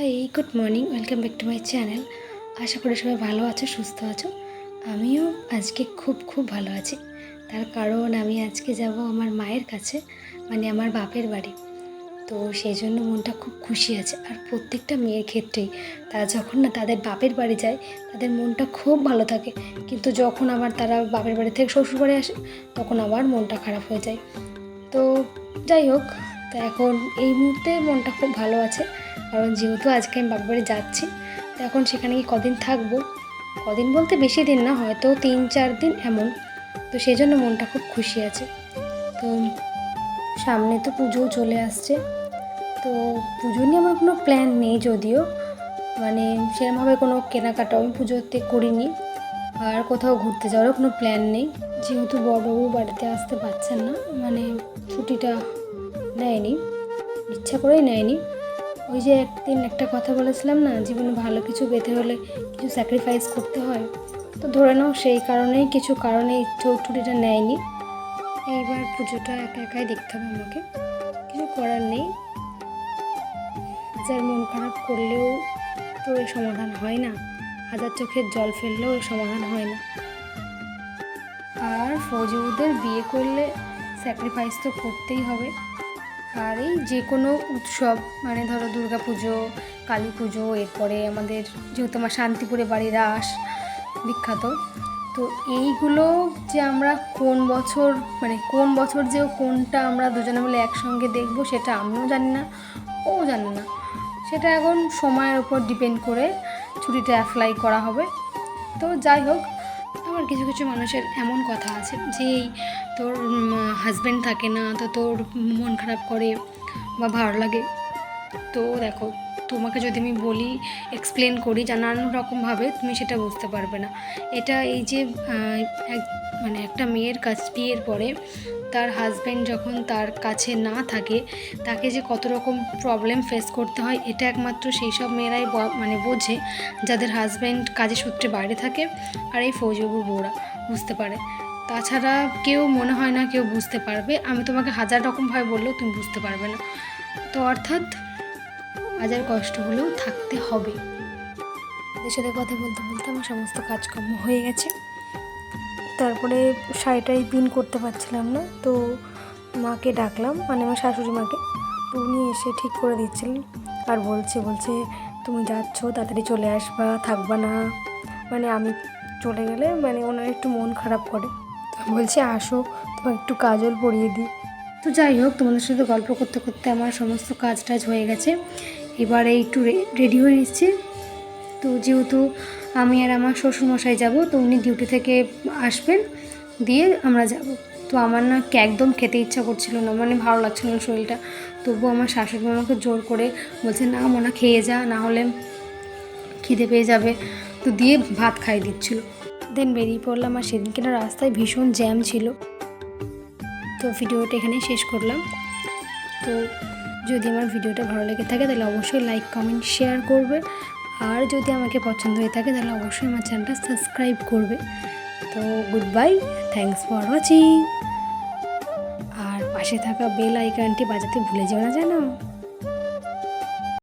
High, good morning, welcome back to my channel. আশা করি সবাই ভালো আছো, সুস্থ আছো। আমিও আজকে খুব ভালো আছি। তার কারণ আমি আজকে যাব আমার মায়ের কাছে, মানে আমার বাপের বাড়ি। তো সেই জন্য মনটা খুব খুশি আছে। আর প্রত্যেকটা মেয়ের ক্ষেত্রেই তারা যখন না তাদের বাপের বাড়ি যায়, তাদের মনটা খুব ভালো থাকে। কিন্তু যখন আবার তারা বাপের বাড়ি থেকে শ্বশুর বাড়ি আসে, তখন আবার মনটা খারাপ হয়ে যায়। তো যাই হোক, তা এখন এই মুহূর্তে মনটা খুব ভালো আছে। কারণ যেহেতু আজকে আমি বাপের বাড়ি যাচ্ছি, তো এখন সেখানে গিয়ে কদিন থাকবো। কদিন বলতে বেশি দিন না, হয়তো 3-4 দিন এমন। তো সেই জন্য মনটা খুব খুশি আছে। তো সামনে তো পুজোও চলে আসছে। তো পুজো নিয়ে আমার কোনো প্ল্যান নেই যদিও, মানে সেরকমভাবে কোনো কেনাকাটাও আমি পুজোতে করিনি। আর কোথাও ঘুরতে যাওয়ারও কোনো প্ল্যান নেই, যেহেতু বড়বাবু বাড়িতে আসতে পারছেন না, মানে ছুটিটা নেয়নি, ইচ্ছা করেই নেয়নি। ওই যে একদিন একটা কথা বলেছিলাম না, জীবনে ভালো কিছু পেতে হলে কিছু স্যাক্রিফাইস করতে হয়। তো ধরে নাও সেই কারণেই কিছু কারণে ছুটিটা নেয়নি। এইবার পুজোটা একা একাই দেখতে হবে আমাকে, কিছু করার নেই। হাজার মন খারাপ করলেও তো এর সমাধান হয় না, হাজার চোখের জল ফেললেও এর সমাধান হয় না। আর ফৌজিবাবুদের বিয়ে করলে স্যাক্রিফাইস তো করতেই হবে। আর এই যে কোনো উৎসব, মানে ধরো দুর্গা পুজো, কালী পুজো, এরপরে আমাদের যেহেতু আমার শান্তিপুরে বাড়ি রাস বিখ্যাত, তো এইগুলো যে আমরা কোন বছর যে কোনটা আমরা দুজনে মিলে একসঙ্গে দেখবো, সেটা আমিও জানি না, ও জানে না। সেটা এখন সময়ের উপর ডিপেন্ড করে ছুটিটা অ্যাপ্লাই করা হবে। তো যাই হোক, আমার কিছু মানুষের এমন কথা আছে যে তোর হাজব্যান্ড থাকে না, তো তোর মন খারাপ করে বা ভালো লাগে। তো দেখো, তোমাকে যদি আমি বলি, এক্সপ্লেন করি নানান রকমভাবে, তুমি সেটা বুঝতে পারবে না। এটা এই যে একটা মেয়ের বিয়ের পরে তার হাজব্যান্ড যখন তার কাছে না থাকে, তাকে যে কত রকম প্রবলেম ফেস করতে হয়, এটা একমাত্র সেই সব মেয়েরাই বোঝে যাদের হাজব্যান্ড কাজের সূত্রে বাইরে থাকে, আর এই ফৌজিবাবুর বউরা বুঝতে পারে। তাছাড়া কেউ মনে হয় না কেউ বুঝতে পারবে। আমি তোমাকে হাজার রকমভাবে বললেও তুমি বুঝতে পারবে না। তো অর্থাৎ হাজার কষ্ট হলেও থাকতে হবে। তাদের সাথে কথা বলতে বলতে আমার সমস্ত কাজকর্ম হয়ে গেছে। তারপরে শাড়িটাই পিন করতে পারছিলাম না, তো মাকে ডাকলাম, মানে আমার শাশুড়ি মাকে। তো উনি এসে ঠিক করে দিচ্ছিলেন। আর বলছে তুমি যাচ্ছ, তাড়াতাড়ি চলে আসবা, থাকবা না। মানে আমি চলে গেলে মানে ওনার একটু মন খারাপ করে। তো বলছে আসো, তোমার একটু কাজল পরিয়ে দিই। তো যাই হোক, তোমাদের সাথে গল্প করতে করতে আমার সমস্ত কাজ টাজ হয়ে গেছে। এবারে একটু রেডি হয়ে নিচ্ছি। তো যেহেতু আমি আর আমার শ্বশুরমশাই যাব, তো উনি ডিউটি থেকে আসবেন, দিয়ে আমরা যাব। তো আমার না একদম খেতে ইচ্ছা করছিল না, মানে ভালো লাগছিল না শরীরটা। তবুও আমার শাশুড়ি আমাকে জোর করে বলছে, না মোনা খেয়ে যা, না হলে খিদে পেয়ে যাবে। তো দিয়ে ভাত খাইয়ে দিচ্ছিল। দেন বেরিয়ে পড়লাম। আর সেদিনকে না রাস্তায় ভীষণ জ্যাম ছিল। তো ভিডিওটা এখানেই শেষ করলাম। তো যদি আমার ভিডিওটা ভালো লেগে থাকে তাহলে অবশ্যই লাইক, কমেন্ট, শেয়ার করবে। আর যদি আমাকে পছন্দ হয়ে থাকে তাহলে অবশ্যই আমার চ্যানেলটা সাবস্ক্রাইব করবে। তো good bye, thanks for watching. আর পাশে থাকা বেল আইকনটি বাজাতে ভুলে যেও না, জানো।